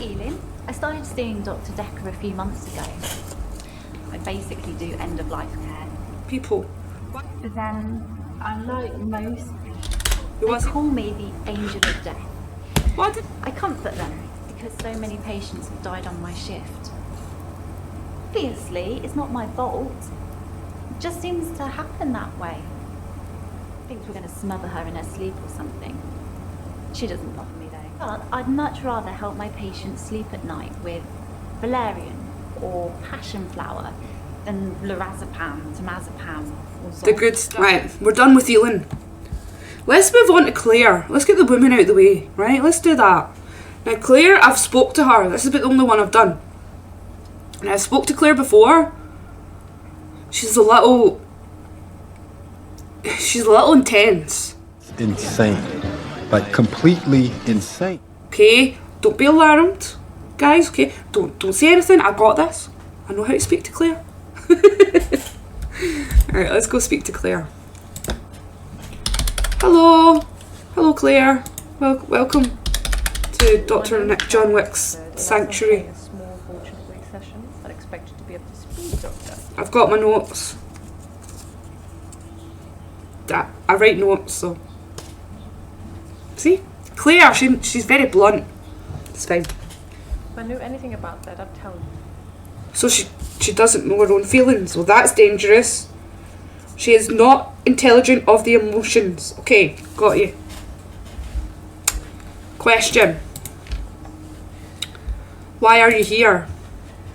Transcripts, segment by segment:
healing. I started seeing Dr. Decker a few months ago. I basically do end-of-life care. People. But then, unlike most Who they was it? call me the angel of death. What? I comfort them because so many patients have died on my shift. Obviously, it's not my fault. It just seems to happen that way. I think we're going to smother her in her sleep or something. She doesn't bother me though. But I'd much rather help my patients sleep at night with valerian or passion flower than lorazepam, temazepam, or The good stuff. Right, we're done with healing. Let's move on to Claire. Let's get the women out of the way, right? Let's do that. Now Claire, I've spoke to her. This is about the only one I've done. And I spoke to Claire before. She's a little intense. Insane. Like completely insane. Okay? Don't be alarmed. Guys, okay? Don't say anything. I got this. I know how to speak to Claire. Alright, let's go speak to Claire. Hello. Hello, Claire. Welcome to Dr. Nick John Wick's sanctuary. Small fortune sessions. I'd expect you to be up to speed, Doctor. I've got my notes. I write notes, so. See? Claire, she's very blunt. It's fine. If I knew anything about that, I'd tell you. So she doesn't know her own feelings. Well, that's dangerous. She is not intelligent of the emotions. Okay, got you. Question. Why are you here?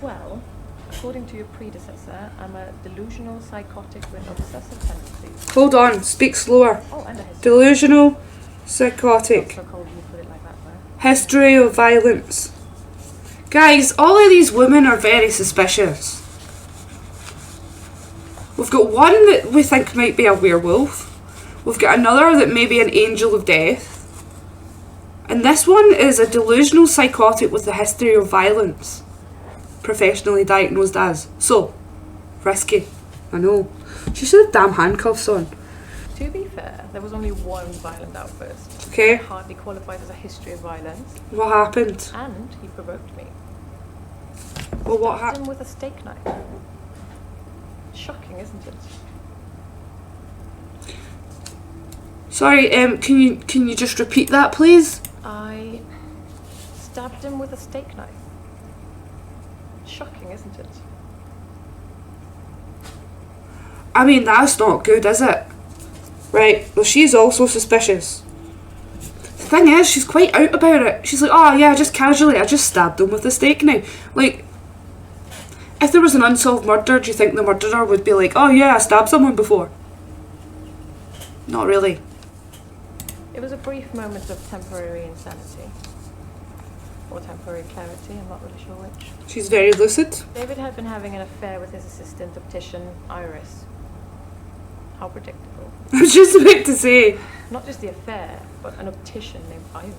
Well, according to your predecessor, I'm a delusional psychotic with obsessive tendencies. Hold on, speak slower. Oh, and a history. Delusional, psychotic, So cold you put it like that, though. history of violence. Guys, all of these women are very suspicious. We've got one that we think might be a werewolf. We've got another that may be an angel of death. And this one is a delusional psychotic with a history of violence. Professionally diagnosed as. So, risky. I know. She should have damn handcuffs on. To be fair, there was only one violent outburst. Okay, Hardly qualified as a history of violence. what happened? And he provoked me. Well, what Stabbed happened? him with a steak knife. Shocking, isn't it? Sorry, can you just repeat that, please? I stabbed him with a steak knife. Shocking, isn't it? I mean, that's not good, is it? Right, well, she's also suspicious. The thing is, she's quite out about it. She's like, oh yeah, just casually, I just stabbed him with a steak knife. Like, if there was an unsolved murder, do you think the murderer would be like, oh yeah, I stabbed someone before? Not really. It was a brief moment of temporary insanity. Or temporary clarity, I'm not really sure which. She's very lucid. David had been having an affair with his assistant optician, Iris. How predictable. I was just about to say, Not just the affair, but an optician named Iris.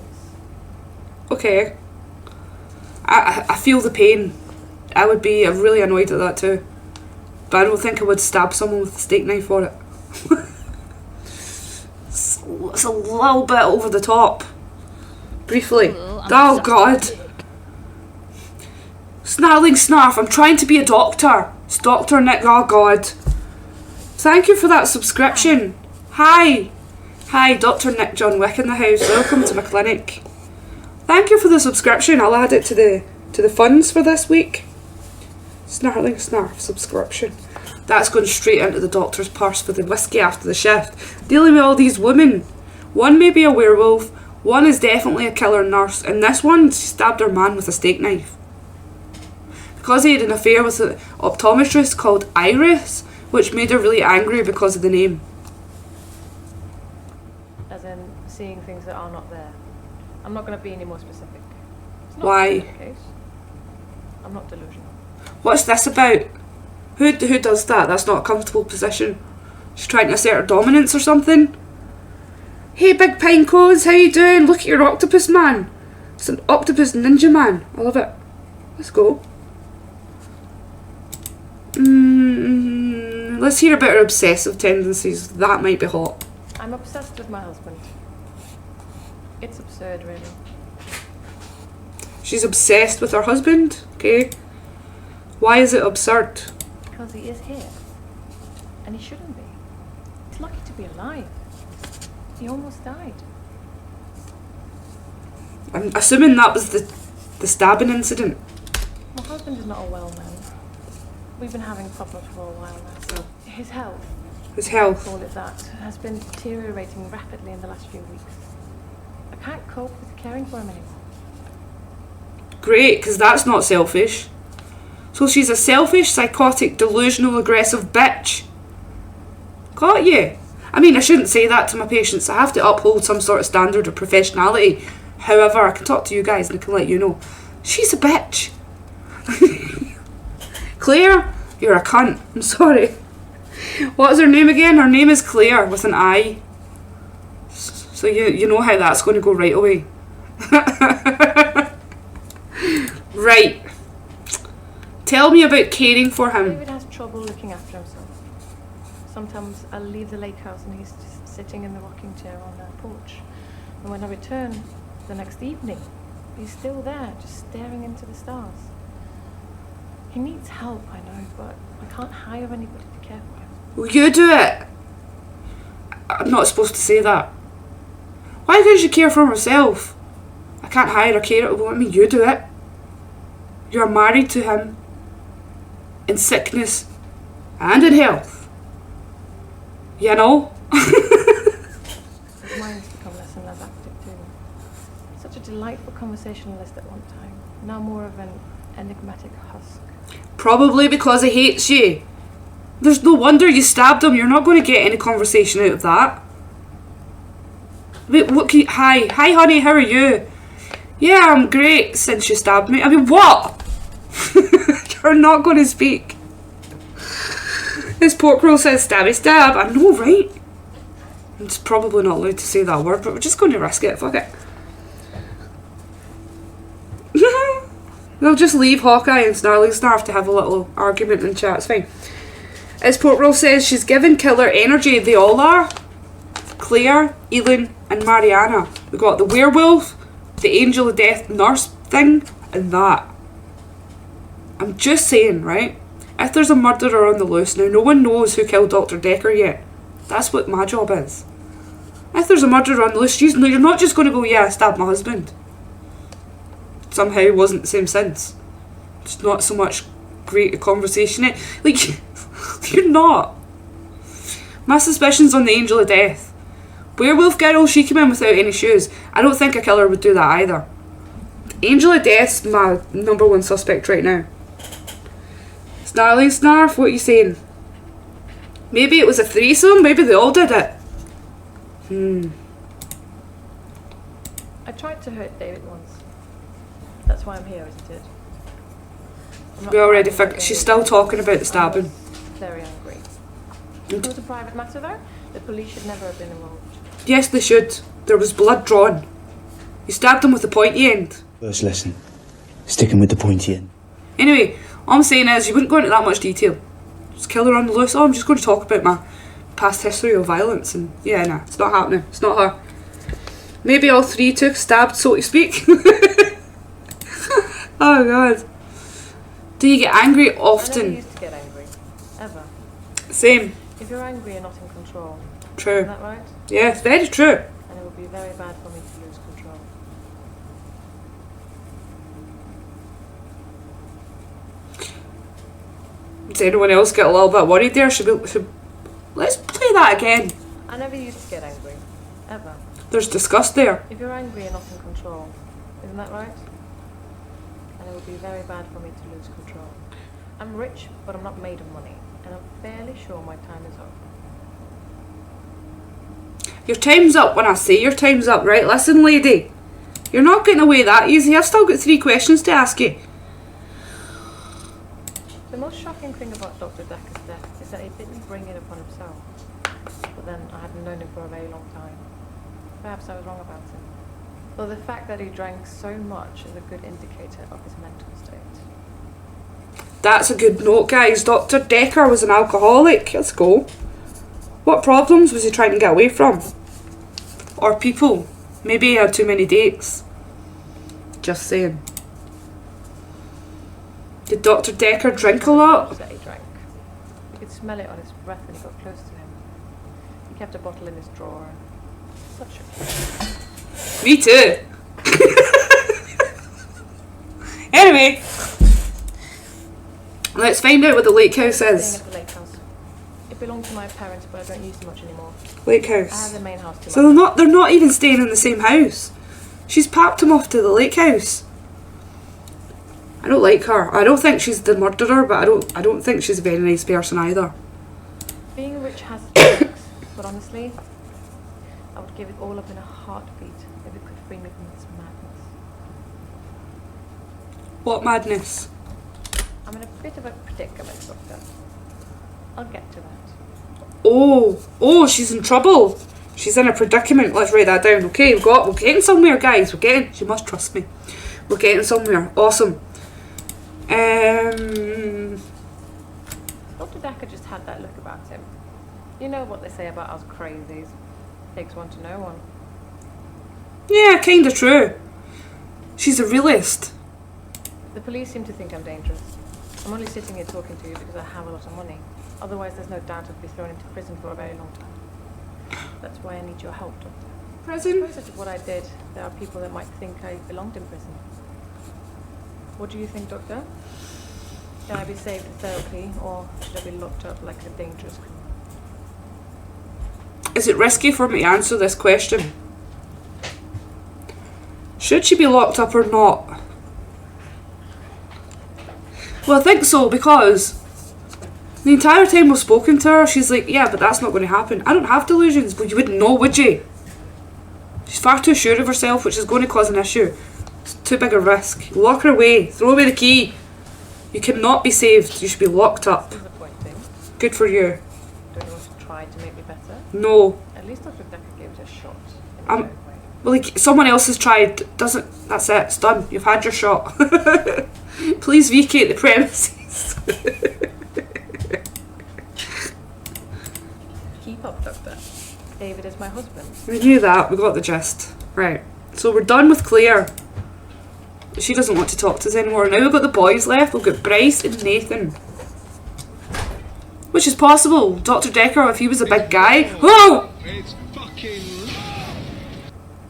okay. I feel the pain. I would be really annoyed at that too. But I don't think I would stab someone with a steak knife for it. It's a little bit over the top. Briefly. Oh god. Snarling snarf, I'm trying to be a doctor. It's Dr. Nick, oh god. Thank you for that subscription. Hi. Hi, Dr. Nick John Wick in the house. Welcome to my clinic. Thank you for the subscription. I'll add it to the funds for this week. Snarling snarf subscription. That's going straight into the doctor's purse for the whiskey after the shift. Dealing with all these women. One may be a werewolf, one is definitely a killer nurse, and this one stabbed her man with a steak knife. Because he had an affair with an optometrist called Iris, which made her really angry because of the name. As in, seeing things that are not there. I'm not going to be any more specific. It's not Why? the case. I'm not delusional. What's this about? Who does that? That's not a comfortable position. She's trying to assert her dominance or something? Hey big pinecos, how you doing? Look at your octopus man. It's an octopus ninja man. I love it. Let's go. Let's hear about her obsessive tendencies. That might be hot. I'm obsessed with my husband. It's absurd, really. She's obsessed with her husband, okay? Why is it absurd? Because he is here. And he shouldn't be. He's lucky to be alive. He almost died. I'm assuming that was the stabbing incident. My husband is not a well man. We've been having problems for a while now, so his health, His health. call it that, has been deteriorating rapidly in the last few weeks. I can't cope with caring for him anymore. Great, because that's not selfish. So she's a selfish, psychotic, delusional, aggressive bitch. Got you. I mean, I shouldn't say that to my patients. I have to uphold some sort of standard of professionality. However, I can talk to you guys and I can let you know. She's a bitch. Claire, you're a cunt. I'm sorry. What is her name again? Her name is Claire with an I. So you know how that's going to go right away. Right. Tell me about caring for him. David has trouble looking after himself. Sometimes I'll leave the lake house and he's just sitting in the rocking chair on our porch. And when I return the next evening, he's still there, just staring into the stars. He needs help, I know, but I can't hire anybody to care for him. Will you do it? I'm not supposed to say that. Why can't she care for herself? I can't hire a carer. Well, I mean, you do it. You're married to him. In sickness and in health. You know? His mind's become less and less active too. Such a delightful conversationalist at one time. Now more of an enigmatic husk. Probably because he hates you. There's no wonder you stabbed him. You're not going to get any conversation out of that. Wait, what can you... Hi, honey, how are you? Yeah, I'm great since you stabbed me. I mean, what? You're not going to speak. This pork roll says stabby stab. I know, right? It's probably not allowed to say that word, but we're just going to risk it. Fuck it. They'll just leave Hawkeye and Snarly Snarf to have a little argument and chat. It's fine. As Portroll says, she's given killer energy. They all are. Claire, Elin, and Mariana. We got the werewolf, the angel of death nurse thing, and that. I'm just saying, right? If there's a murderer on the loose, now no one knows who killed Dr. Decker yet. That's what my job is. If there's a murderer on the loose, you're not just going to go, yeah, I stabbed my husband. Somehow it wasn't the same since. It's not so much great a conversation. Like, you're not. My suspicions on the angel of death. Werewolf girl, she came in without any shoes. I don't think a killer would do that either. Angel of death's my number one suspect right now. Snarly Snarf, what are you saying? Maybe it was a threesome, maybe they all did it. I tried to hurt David once. That's why I'm here, isn't it? I'm not We already fighting figured. She's against still it. talking about the I was stabbing. very angry. It was a private matter though. The police should never have been involved. Yes, they should. There was blood drawn. You stabbed him with the pointy end. First lesson, sticking with the pointy end. Anyway, all I'm saying is you wouldn't go into that much detail. Just killer on the loose. Oh, I'm just going to talk about my past history of violence, and yeah, nah, it's not happening. It's not her. Maybe all three took stabbed, so to speak. Oh god. Do you get angry I never often? used to get angry. Ever. Same. If you're angry, you're not in control. True. Isn't that right? Yeah, very true. And it would be very bad for me to lose control. Does anyone else get a little bit worried there? Let's play that again. I never used to get angry. Ever. There's disgust there. If you're angry, you're not in control. Isn't that right? And it would be very bad for me to lose control. I'm rich, but I'm not made of money. And I'm fairly sure my time is up. Your time's up when I say your time's up, right? Listen, lady. You're not getting away that easy. I've still got 3 questions to ask you. The most shocking thing about Dr. Decker's death is that he didn't bring it upon himself. But then I hadn't known him for a very long time. Perhaps I was wrong about him. Well, the fact that he drank so much is a good indicator of his mental state. That's a good note, guys. Dr. Decker was an alcoholic. Let's go. What problems was he trying to get away from? Or people? Maybe he had too many dates. Just saying. Did Dr. Decker drink a lot? That he drank. You could smell it on his breath when he got close to him. He kept a bottle in his drawer. Such a... Me too. Anyway, let's find out what the lake house Staying is. at the lake house. It belonged to my parents, but I don't use it much anymore. Lake I have house. the main house to So they're not even staying in the same house. She's packed him off to the lake house. I don't like her. I don't think she's the murderer, but I don't think she's a very nice person either. Being rich has its perks, but honestly, I would give it all up in a heartbeat if it could free me from this madness. What madness? I'm in a bit of a predicament, Doctor. I'll get to that. Oh, she's in trouble. She's in a predicament. Let's write that down. Okay, we're getting somewhere, guys. She must trust me. We're getting somewhere. Awesome. Dr. Decker just had that look about him. You know what they say about us crazies. Takes one to know one. Yeah, kinda true. She's a realist. The police seem to think I'm dangerous. I'm only sitting here talking to you because I have a lot of money. Otherwise, there's no doubt I'd be thrown into prison for a very long time. That's why I need your help, Doctor. Prison? Because of what I did, there are people that might think I belonged in prison. What do you think, Doctor? Can I be saved in therapy, or should I be locked up like a dangerous criminal? Is it risky for me to answer this question? Should she be locked up or not? Well, I think so, because the entire time we've spoken to her, she's like, yeah, but that's not going to happen. I don't have delusions. Well, you wouldn't know, would you? She's far too sure of herself, which is going to cause an issue. It's too big a risk. Lock her away. Throw away the key. You cannot be saved. You should be locked up. Disappointing. Good for you. Don't you want to try to make me better? No. At least Dr. Decker gave it a shot. In his Um, own way. Well, like, someone else has tried. Doesn't. That's it. It's done. You've had your shot. Please vacate the premises. Keep up, Doctor. David is my husband. We knew that. We got the gist. Right. So we're done with Claire. She doesn't want to talk to us anymore. Now we've got the boys left. We've got Bryce and Nathan. Which is possible. Dr. Decker, if he was a big guy. Whoa! It's fucking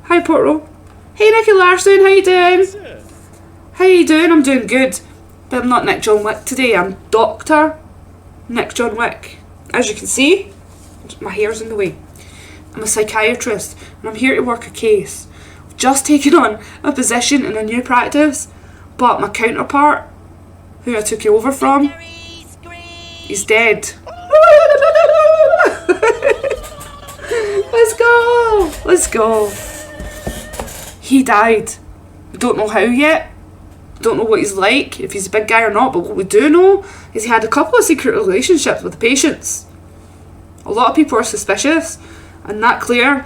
Hi, Porto. Hey, Nicky Larson. How you doing? How you doing? I'm doing good. But I'm not Nick John Wick today. I'm Dr. Nick John Wick. As you can see, my hair's in the way. I'm a psychiatrist and I'm here to work a case. I've just taken on a position in a new practice, but my counterpart, who I took it over from, he's dead. Let's go! Let's go. He died. We don't know how yet. Don't know what he's like, if he's a big guy or not, but what we do know is he had a couple of secret relationships with the patients. A lot of people are suspicious, and that Claire,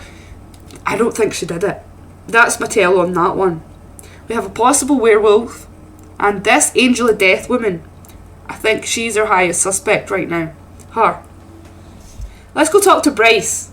I don't think she did it. That's my tell on that one. We have a possible werewolf, and this Angel of Death woman, I think she's our highest suspect right now. Her. Let's go talk to Bryce.